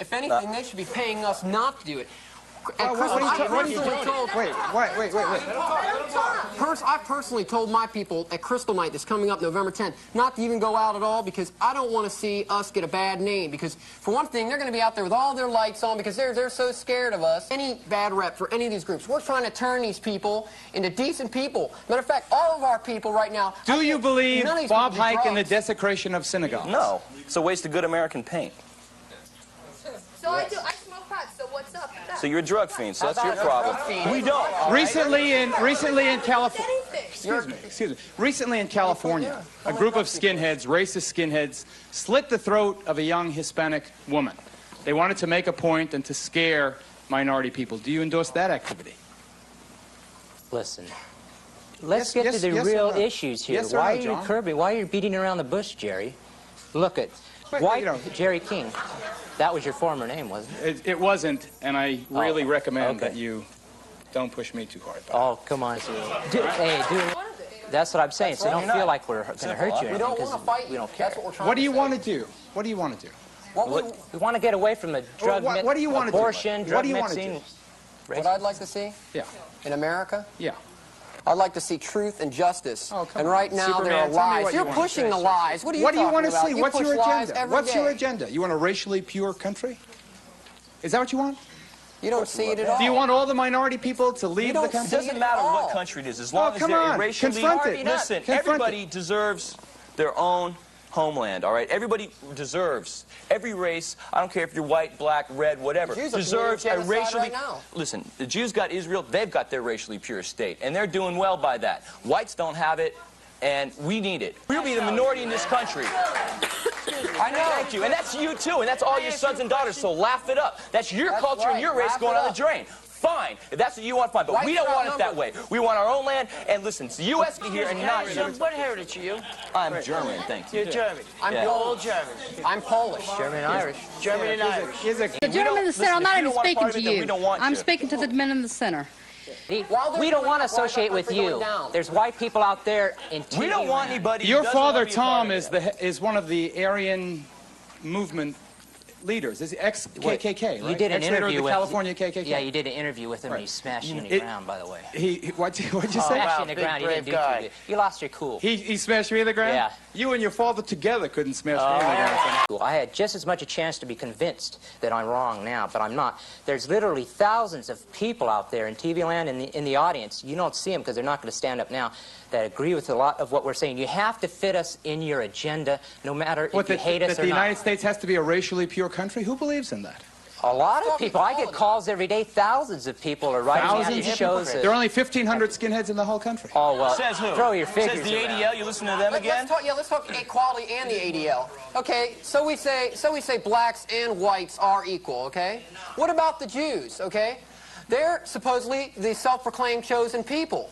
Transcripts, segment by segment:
If anything, they should be paying us not to do it. Wait. I personally told my people at Crystal Night that's coming up November 10th not to even go out at all because I don't want to see us get a bad name. Because, for one thing, they're going to be out there with all their lights on because they're so scared of us. Any bad rep for any of these groups. We're trying to turn these people into decent people. Matter of fact, all of our people right now... Do you believe Bob Hike in the desecration of synagogues? No. It's a waste of good American paint. So I do. I smoke pot. So what's up with that? So you're a drug fiend, so that's your problem. We don't. Recently in California, recently in California, a group of skinheads, racist skinheads, slit the throat of a young Hispanic woman. They wanted to make a point and to scare minority people. Do you endorse that activity? Listen, let's get to the real issues here. Yes or why no, are John? you curbing? Why are you beating around the bush, Jerry? Look at Jerry King. That was your former name, wasn't it? It wasn't, and I really recommend that you don't push me too hard. Oh, come on, Sue. That's what I'm saying. So don't feel like we're going to hurt you. We don't want to fight. We don't care. That's what we're trying What do you to say. want to do? What do you want to do? We want to get away from the drug What do you want to do? abortion, drug What do you want to mixing. do? What I'd like to see Yeah. in America? Yeah. I'd like to see truth and justice. Oh, come and on. right now Superman, there are tell me lies. what You're you want to pushing say. the lies. What are you What do you talking want to about? see? You What's push your lies agenda? every What's your day. agenda? You want a racially pure country? Is that what you want? You don't see it at all. Do you want all the minority people to leave the don't country? It doesn't matter what country it is, as long as come they're on. racially... Confront it. Listen, Confront everybody deserves their own homeland, all right? Everybody deserves, every race, I don't care if you're white, black, red, whatever, Jews are deserves a committing genocide racially... right now. Listen, the Jews got Israel, they've got their racially pure state, and they're doing well by that. Whites don't have it, and we need it. We'll be the minority in this country. I know. Thank you. And that's you, too. And that's all your sons and daughters, so laugh it up. That's your culture and your race Laugh going it down the up. drain. Fine. If that's what you want, fine. But Whites we don't are want it that outnumbered. way. We want our own land. And listen, it's the U.S. here and not you. What heritage are you? I'm German, thank you. You're German. I'm Yeah. All German. I'm Polish. German and Irish. German and Irish. The gentleman in the center, I'm not even speaking to you. We don't want I'm you. speaking to the men in the center. We don't want to associate with you. There's white people out there in TV We don't want land. anybody. Your who doesn't father, want to be a part Tom, of is that. is one of the Aryan movement leaders. Is he ex-KKK, right? You did an Ex-leader of interview the with California KKK. Yeah, you did an interview with him and he smashed you in the ground, by the way. What'd you say? Smashed you in the big, ground. He didn't brave do guy. too good. You lost your cool. He smashed me in the ground? Yeah. You and your father together couldn't smash me in the ground. I had just as much a chance to be convinced that I'm wrong now, but I'm not. There's literally thousands of people out there in TV land and in the audience. You don't see them because they're not going to stand up now, that agree with a lot of what we're saying. You have to fit us in your agenda, no matter if you hate us that or the not. United States has to be a racially pure country? Who believes in that? A lot of people. I get calls every day. Thousands of people are writing out Thousands these of shows. There are only 1,500 skinheads in the whole country. Oh, well, Says who? throw your figures Says the around. ADL. You listen to them again? Let's talk equality and the ADL. Okay, so we say blacks and whites are equal, okay? What about the Jews, okay? They're supposedly the self-proclaimed chosen people.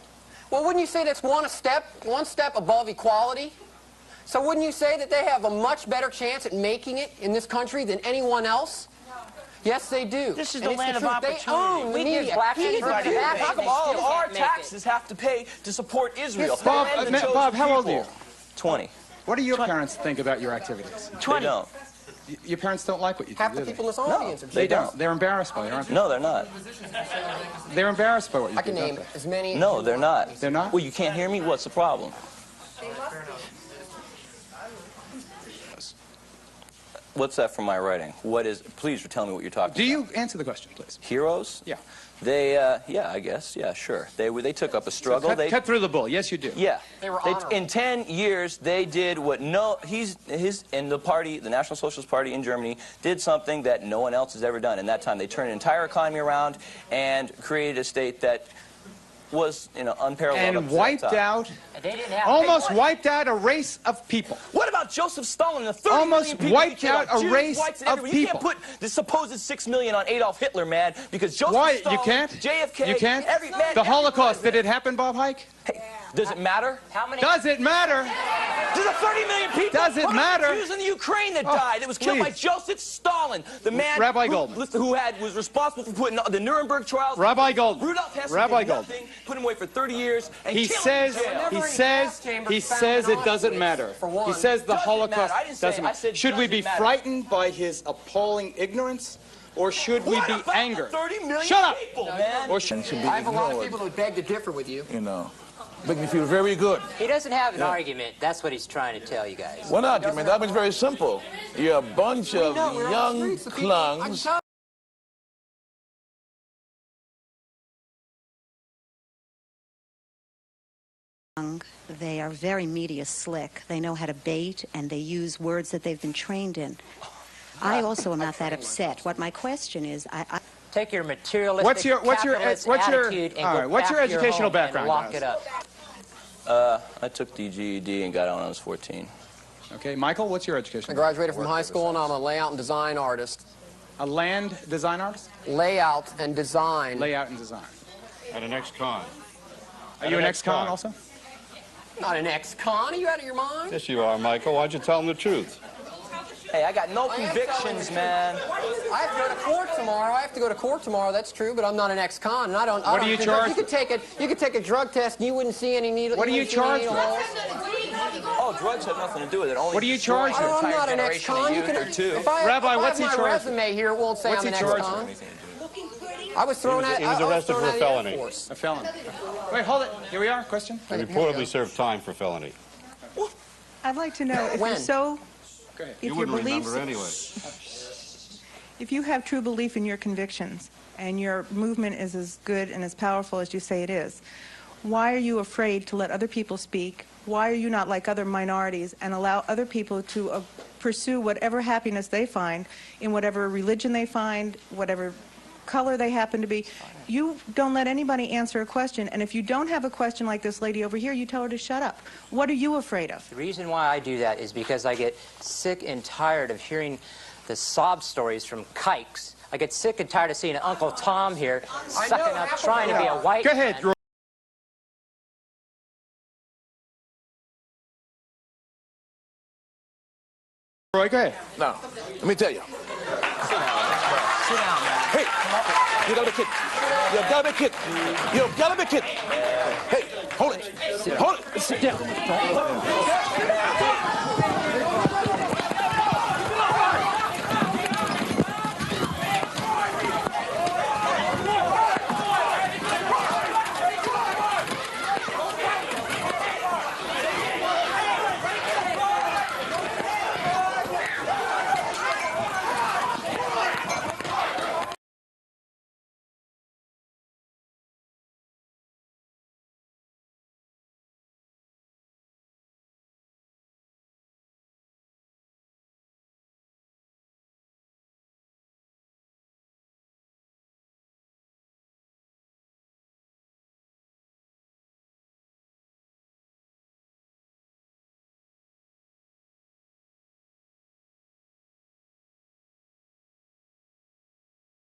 Well, wouldn't you say that's one step above equality? So wouldn't you say that they have a much better chance at making it in this country than anyone else? Yes, they do. This is And the it's land of truth. opportunity. They own the We give media. black He's people a the Jew. back. How come They all of still our can't make it. taxes have to pay to support Israel? Bob, They're the chosen Bob, how old are people. you? 20. What do your parents think about your activities? 20. They don't. Your parents don't like what you do, Half do the they? people in this audience are They Jews. don't. They're embarrassed by it, aren't they? No, they're not. They're embarrassed by what you I do, can don't name they? as many. No, they're not. They're not? Well, you can't hear me? What's the problem? What's that from my writing? What is... Please tell me what you're talking about. Do you answer the question, please? Heroes? Yeah. They, yeah, I guess. Yeah, sure. They took up a struggle. So cut through the bull. Yes, you do. Yeah. They were honorable. In 10 years, they did what the party, the National Socialist Party in Germany, did something that no one else has ever done. In that time, they turned an entire economy around and created a state that was, unparalleled. And up to wiped that time. out, They didn't have almost wiped out a race of people. What about Joseph Stalin and the 30 Almost million people wiped he killed? out a Jews, race whites, and of everyone. You can't people. put the supposed 6 million on Adolf Hitler, man, because Joseph Why? Stalin, You can't? JFK, You can't? the Holocaust, did it happen, Bob Hike? Hey, does it matter? How many? Does it matter? There's a 30 million people. Does it What matter? about the Jews in the Ukraine that died? It was killed by please. Joseph Stalin, the man Rabbi Goldman. who was responsible for putting the Nuremberg trials. Rabbi Goldman. Rudolf Hess Rabbi did Goldman. nothing put him away for 30 years, and He kill him says, in jail. he says it doesn't matter. He says the Holocaust doesn't matter. Should we be frightened by his appalling ignorance? Or should we be angered? 30 million Shut up! people, man. Or should I have a lot of people who beg to differ with you. You know, make me feel very good. He doesn't have an argument. That's what he's trying to tell you guys. What argument? That means very simple. You're a bunch of young clungs. They are very media slick. They know how to bait, and they use words that they've been trained in. I also am not that upset. What my question is, Take your materialistic capitalist attitude and go what's back your to educational home background, and lock guys? it up. I took the GED and got out when I was 14. Okay, Michael, what's your I education? graduated from high school, and I'm a layout and design artist. A land design artist? Layout and design. Layout and design. At an ex-con. Are you an ex-con also? Not an ex-con. Are you out of your mind? Yes, you are, Michael. Why'd you tell him the truth? Hey, I got no convictions, man. I have to go to court tomorrow. That's true, but I'm not an ex-con, and I don't. What are you charged? You could take a drug test, and you wouldn't see any needle. What are you charged with? Oh, drugs have nothing to do with it. Only What are you charged with? I'm not an ex-con. You can. Rabbi, what's he If I have my charged with? resume here, it won't say What's I'm he an charged ex-con. with? I was thrown out. He was arrested for a felony. A felon. Wait, hold it. Here we are. Question? He reportedly served time for felony. I'd like to know if When? you're so. Go ahead. If You your wouldn't beliefs, remember anyway. if you have true belief in your convictions and your movement is as good and as powerful as you say it is, why are you afraid to let other people speak? Why are you not like other minorities and allow other people to pursue whatever happiness they find in whatever religion they find, whatever color they happen to be? You don't let anybody answer a question, and if you don't have a question like this lady over here, you tell her to shut up. What are you afraid of? The reason why I do that is because I get sick and tired of hearing the sob stories from kikes. I get sick and tired of seeing Uncle Tom here sucking up, trying to be a white Go ahead, man. Roy. Roy, go ahead. Now, let me tell you. Sit down, man. Hey, you gotta be kidding. You gotta be kidding. You gotta be kidding. Hey, hold it. Hold it. Sit down.